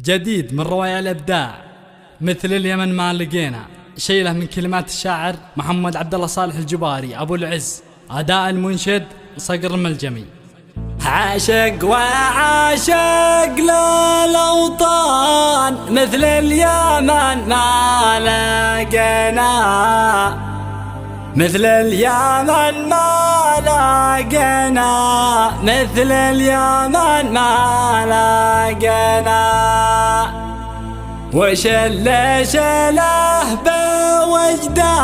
جديد من رواية الإبداع مثل اليمن ما لقينا، شيله من كلمات الشاعر محمد عبد الله صالح الجباري أبو العز، أداء المنشد صقر الملجمي. عاشق وعاشق للأوطان مثل اليمن ما لقينا، مثل اليمن ما لقينا، مثل اليمن ما لقينا. وش اللي شله بوجدان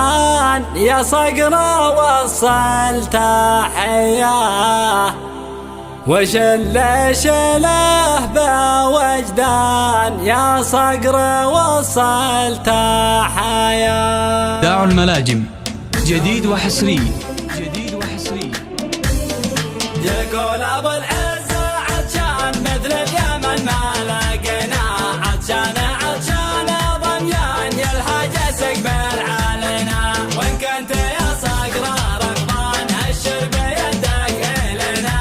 يا صقر وصل تحياه، وش اللي شله بوجدان يا صقر وصل تحياه. داع الملاجم جديد وحصري، جديد وحصري. يقول ابو العز عطشان مثل اليمن ما لقينا، عطشان عطشان ضميان يلهج يستقبل علينا. وان كنت يا صقر رغبان الشرب يدك النا،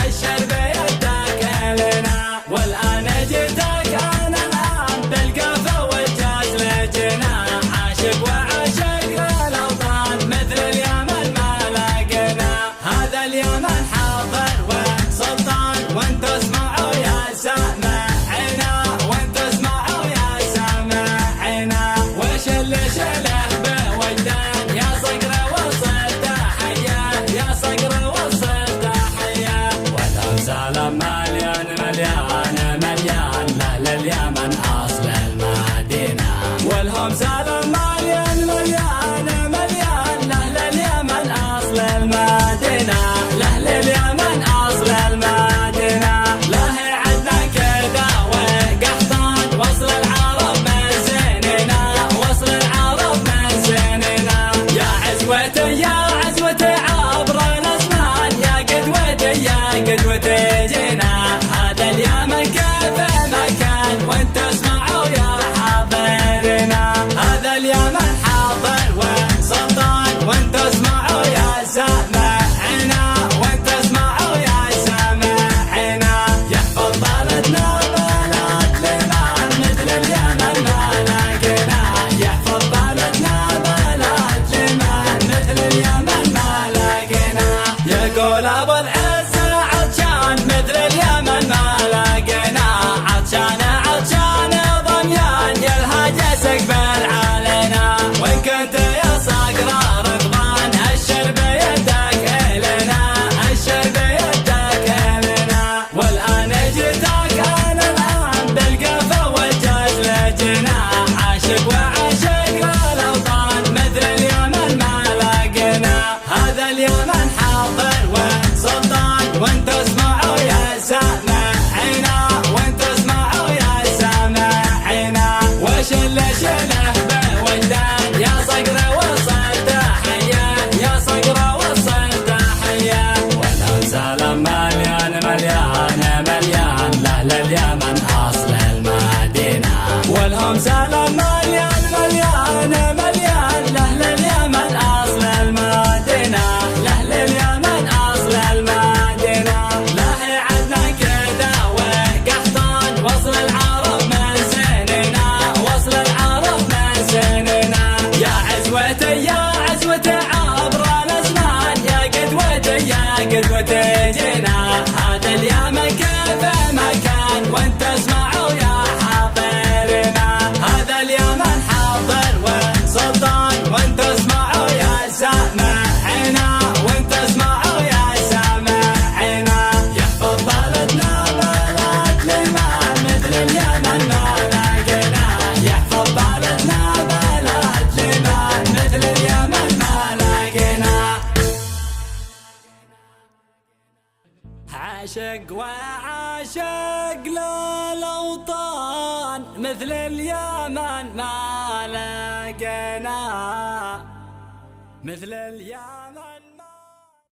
الشرب يدك النا. والان جيتك انا الان بالقفا والجاز لجنا، عاشق وعاشق للاوطان مثل اليمن ما لقينا. هذا اليمن حاضر وسلطان وانت اسمعوا يا سامعنا، وانت اسمعوا يا سامعنا. وش اللي شله بوجدان يا صقر وصل تحياه، يا صقر وصل تحياه. ولو سلام مليان مليان مليان لاهل اليمن اصل المدينه، والهم سلام مليان مليان مليان لاهل اليمن اصل المدينه، لاهل اليمن اصل المدينه. له عدنا كذا وقحطان وصل العرب من سننا، وصل العرب من سننا. يا عزوتي يا عزوتي عبر الازمان، يا قدوتي يا قدوتي جينا. هذا اليمن كيف مكان وانت اسمعوا يا حاضرنا، هذا اليمن حاضر وسلطان وانت اسمعوا يا سامعنا، وانت اسمعوا يا سامعنا. يحفظ بلدنا بلد لمن مثل اليمن ما لقينا، يحفظ بلدنا بلد لمن مثل اليمن ما لقينا. يقول ابو العز عطشان مثل اليمن ما لقينا، عطشان عطشان ضميان يلهج يستقبل علينا. وان كنت يا صقر رغبان الشرب يدك النا، الشرب يدك النا. والان جيتك انا الان بالقفا والجاز لجنا، عاشق وعاشق للاوطان مثل اليمن ما لقينا. هذا اليمن حاضر وسلطان وانت اسمعوا يا سامعنا، وانت اسمعوا يا سامعنا. وش اللي شله بوجدان يا صقر وصل تحياه، يا صقر وصل تحياه. ولو سلام مليان مليان مليان لاهل اليمن اصل المدينه، والهم سلام مليان مليان مليان لاهل اليمن اصل المدينه، لاهل اليمن اصل المدينه. له عدنا كذا وقحطان وصل العرب من سننا، وصل العرب من سننا. يا عزوتي يا عزوتي عبر الازمان، يا قدوتي يا قدوتي جينا. هذا اليمن كيف مكان وانت اسمعوا يا حاضرنا، هذا اليمن حاضر وسلطان وانت اسمعوا يا سامعنا، وانت اسمعوا يا سامعنا. يحفظ بلدنا بلد لمن مثل اليمن ما لقينا، يحفظ بلدنا بلد لمن مثل اليمن ما لقينا. عاشق وعاشق للاوطان مثل اليمن ما لقينا، مثل اليمن.